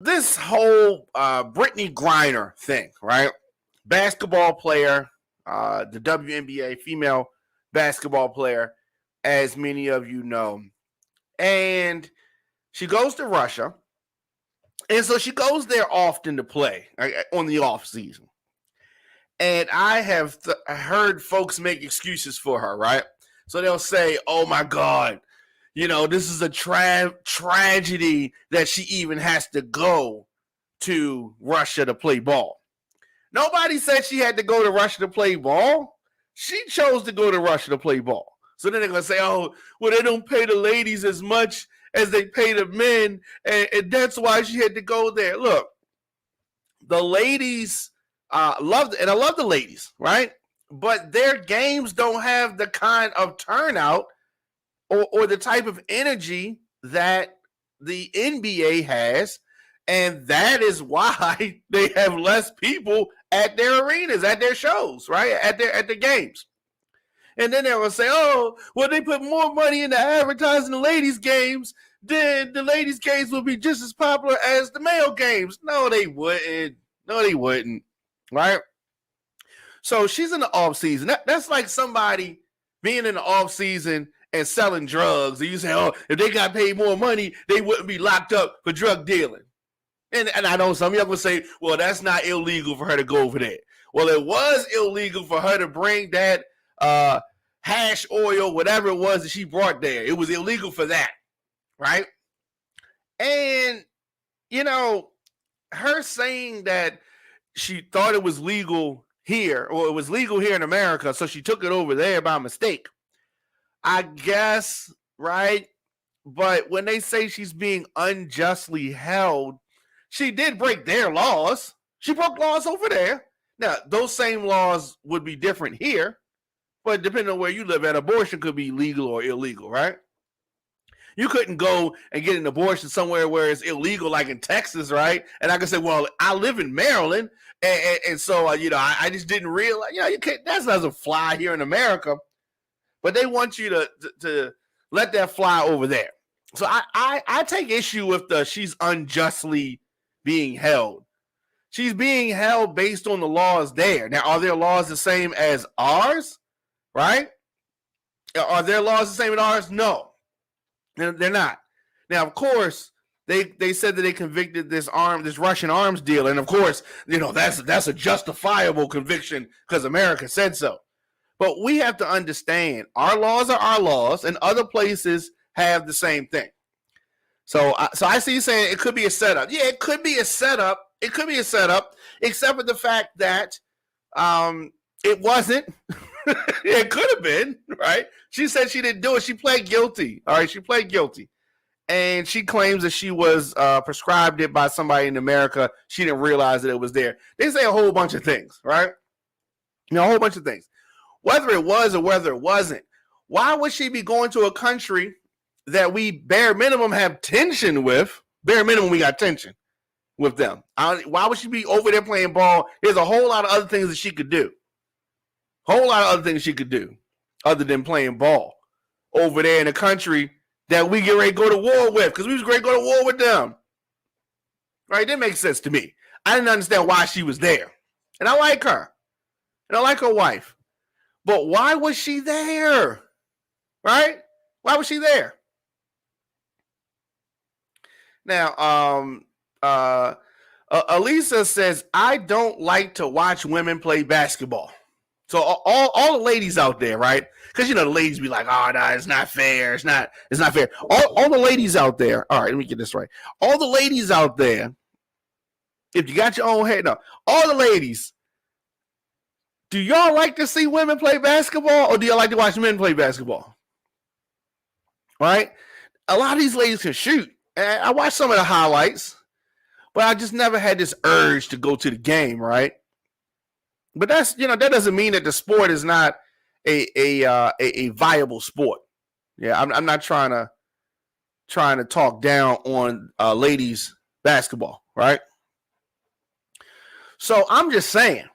this whole Brittney Griner thing, right? Basketball player, the WNBA female basketball player, as many of you know. And she goes to Russia. And so she goes there often to play on the off season. And I have heard folks make excuses for her, right? So they'll say, oh my God, this is a tragedy that she even has to go to Russia to play ball. Nobody said she had to go to Russia to play ball. She chose to go to Russia to play ball. So then they're going to say, oh, well, they don't pay the ladies as much as they pay the men, and that's why she had to go there. Look, the ladies love, and I love the ladies, right? But their games don't have the kind of turnout or the type of energy that the NBA has, and that is why they have less people at their arenas, at their shows, right? At their games. And then they will say, oh, well, they put more money into advertising the ladies' games, then the ladies' games will be just as popular as the male games. No, they wouldn't. No, they wouldn't. Right? So she's in the off season. That's like somebody being in the off season and selling drugs. And you say, oh, if they got paid more money, they wouldn't be locked up for drug dealing. And I know some of y'all will say, well, that's not illegal for her to go over there. Well, it was illegal for her to bring that hash oil, whatever it was that she brought there. It was illegal for that, right? And, her saying that she thought it was legal here, or it was legal here in America, so she took it over there by mistake, I guess, right? But when they say she's being unjustly held, she did break their laws. She broke laws over there. Now, those same laws would be different here, but depending on where you live at, abortion could be legal or illegal, right? You couldn't go and get an abortion somewhere where it's illegal, like in Texas, right? And I can say, well, I live in Maryland, and so, I just didn't realize, you can't, that doesn't fly here in America, but they want you to let that fly over there. So I take issue with she's unjustly being held. She's being held based on the laws there. Now, are their laws the same as ours? Right? Are their laws the same as ours? No, they're not. Now, of course, they said that they convicted this Russian arms dealer, and of course, that's a justifiable conviction because America said so. But we have to understand our laws are our laws, and other places have the same thing. So I see you saying it could be a setup. Yeah, it could be a setup. It could be a setup, except for the fact that it wasn't. It could have been, right? She said she didn't do it. She pled guilty. All right, she pled guilty. And she claims that she was prescribed it by somebody in America. She didn't realize that it was there. They say a whole bunch of things, right? A whole bunch of things. Whether it was or whether it wasn't, why would she be going to a country that we bare minimum have tension with? Bare minimum, we got tension with them. Why would she be over there playing ball? There's a whole lot of other things that she could do. Whole lot of other things she could do other than playing ball over there in a country that we get ready to go to war with, because we was ready to go to war with them. Right? That makes sense to me. I didn't understand why she was there. And I like her. And I like her wife. But why was she there? Right? Why was she there? Now, Elisa says, I don't like to watch women play basketball. So all the ladies out there, right? Because, the ladies be like, oh, no, it's not fair. It's not fair. All the ladies out there. All right, let me get this right. All the ladies out there, if you got your own head, no, all the ladies, do y'all like to see women play basketball, or do y'all like to watch men play basketball? Right? A lot of these ladies can shoot. And I watched some of the highlights, but I just never had this urge to go to the game, right? But that's, that doesn't mean that the sport is not a viable sport. Yeah, I'm not trying to talk down on ladies basketball, right? So I'm just saying,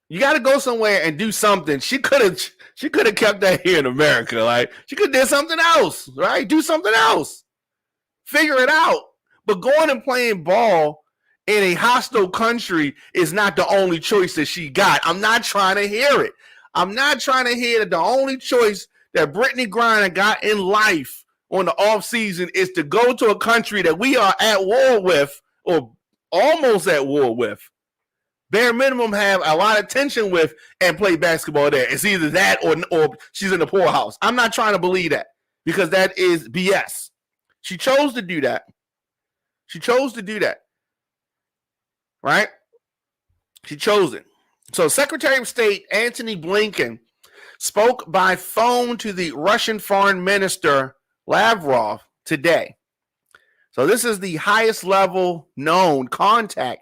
you got to go somewhere and do something. She could have kept that here in America. Like, she could have did something else, right? Do something else. Figure it out. But going and playing ball in a hostile country is not the only choice that she got. I'm not trying to hear it. I'm not trying to hear that the only choice that Brittney Griner got in life on the off season is to go to a country that we are at war with, or almost at war with, bare minimum have a lot of tension with, and play basketball there. It's either that or she's in the poorhouse. I'm not trying to believe that, because that is BS. She chose to do that. She chose to do that. Right? She chose it. So Secretary of State Antony Blinken spoke by phone to the Russian Foreign Minister Lavrov today. So this is the highest level known contact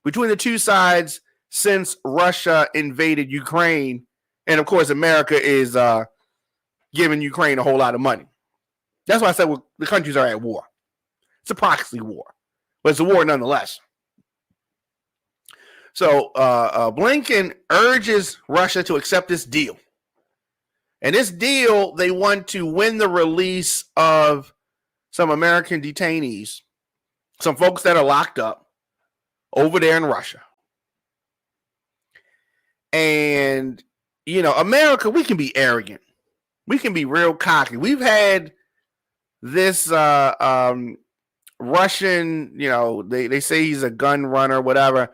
between the two sides since Russia invaded Ukraine. And of course, America is giving Ukraine a whole lot of money. That's why I said the countries are at war. It's a proxy war, but it's a war nonetheless. So Blinken urges Russia to accept this deal. And this deal, they want to win the release of some American detainees, some folks that are locked up over there in Russia. And, you know, America, we can be arrogant. We can be real cocky. We've had this Russian, you know, they say he's a gun runner, whatever.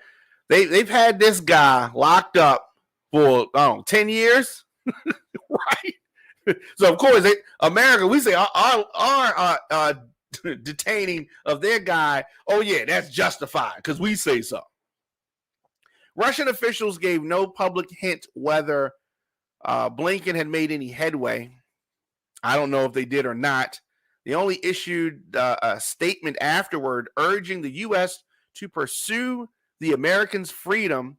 They've had this guy locked up for, 10 years. Right? So, of course, America, we say our detaining of their guy, oh, yeah, that's justified because we say so. Russian officials gave no public hint whether Blinken had made any headway. I don't know if they did or not. They only issued a statement afterward urging the U.S. to pursue the Americans' freedom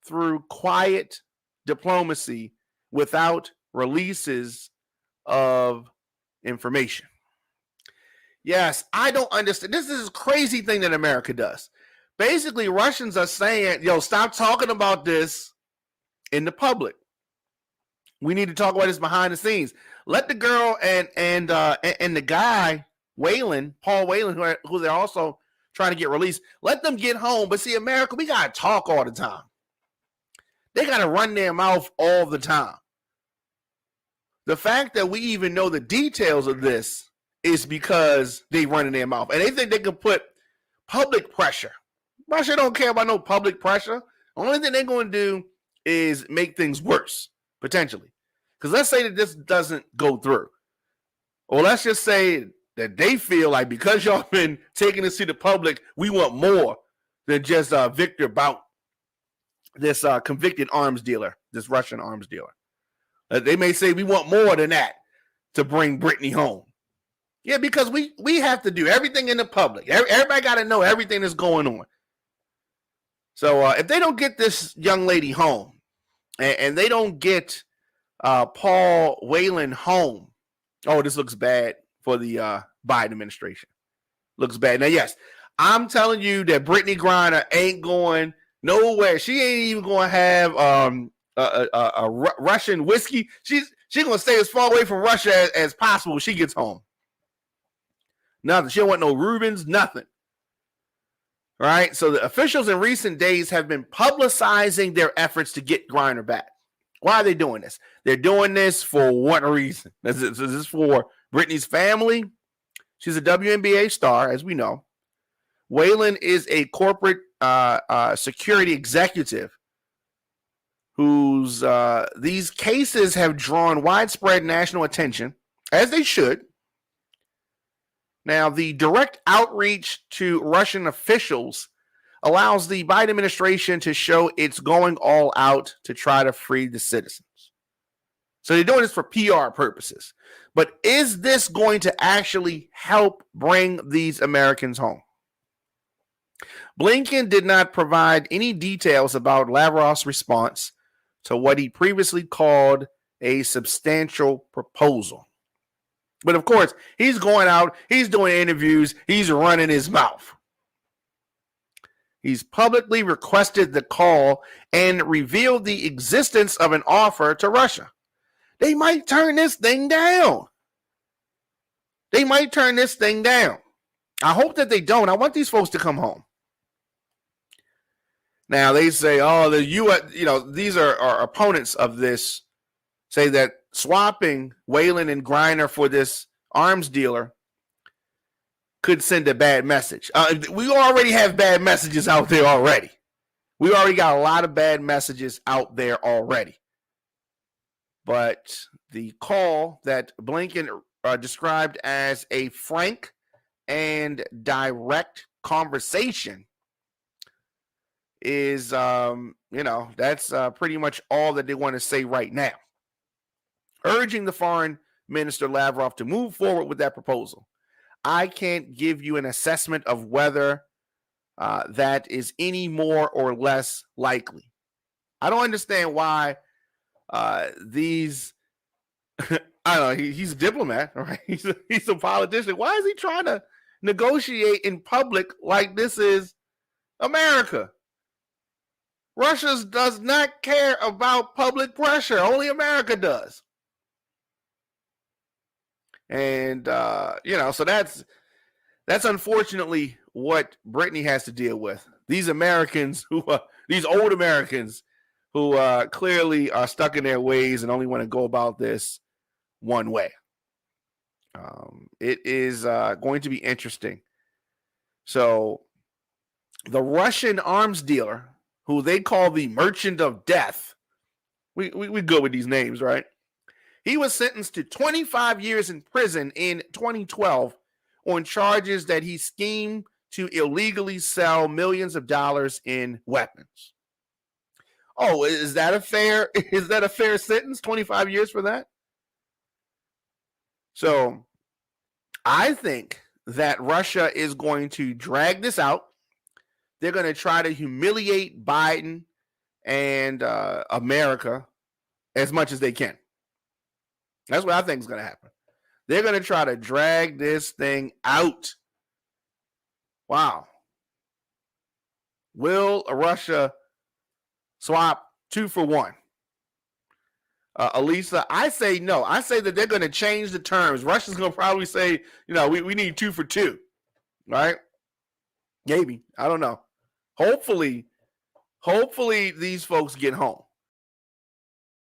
through quiet diplomacy without releases of information. Yes, I don't understand. This is a crazy thing that America does. Basically, Russians are saying, yo, stop talking about this in the public. We need to talk about this behind the scenes. Let the girl and the guy, Paul Whelan, who they're also trying to get released, let them get home. But see, America, we got to talk all the time. They got to run their mouth all the time. The fact that we even know the details of this is because they run in their mouth. And they think they can put public pressure. Russia don't care about no public pressure. The only thing they're going to do is make things worse, potentially. Because let's say that this doesn't go through. Or let's just say that they feel like because y'all been taking this to the public, we want more than just Victor Bout, this convicted arms dealer, this Russian arms dealer. They may say we want more than that to bring Brittney home. Yeah, because we have to do everything in the public. Everybody got to know everything that's going on. So if they don't get this young lady home and they don't get Paul Whelan home, oh, this looks bad for the Biden administration. Looks bad. Now, yes, I'm telling you that Brittney Griner ain't going nowhere. She ain't even going to have a Russian whiskey. She's going to stay as far away from Russia as possible when she gets home. Nothing. She don't want no Rubens, nothing. All right. So the officials in recent days have been publicizing their efforts to get Griner back. Why are they doing this? They're doing this for what reason? Is this for Brittney's family? She's a WNBA star, as we know. Whelan is a corporate security executive whose these cases have drawn widespread national attention, as they should. Now, the direct outreach to Russian officials allows the Biden administration to show it's going all out to try to free the citizens. So they're doing this for PR purposes. But is this going to actually help bring these Americans home? Blinken did not provide any details about Lavrov's response to what he previously called a substantial proposal. But of course, he's going out, he's doing interviews, he's running his mouth. He's publicly requested the call and revealed the existence of an offer to Russia. They might turn this thing down. I hope that they don't. I want these folks to come home. Now they say, oh, the U.S., these are opponents of this, say that swapping Whalen and Griner for this arms dealer could send a bad message. We already have bad messages out there already. We already got a lot of bad messages out there already. But the call that Blinken described as a frank and direct conversation is, that's pretty much all that they want to say right now. Urging the foreign minister Lavrov to move forward with that proposal. I can't give you an assessment of whether that is any more or less likely. I don't understand why these, I don't know, he's a diplomat, right? He's a politician. Why is he trying to negotiate in public like this is America? Russia does not care about public pressure. Only America does. And, so that's unfortunately what Brittney has to deal with. These Americans these old Americans who clearly are stuck in their ways and only want to go about this one way. It is going to be interesting. So the Russian arms dealer, who they call the Merchant of Death, we go with these names, right? He was sentenced to 25 years in prison in 2012 on charges that he schemed to illegally sell millions of dollars in weapons. Oh, is that a fair sentence? 25 years for that? So I think that Russia is going to drag this out. They're going to try to humiliate Biden and America as much as they can. That's what I think is going to happen. They're going to try to drag this thing out. Wow. Will Russia swap 2 for 1? Elisa, I say no. I say that they're going to change the terms. Russia's going to probably say, we need 2 for 2, right? Maybe. I don't know. Hopefully these folks get home.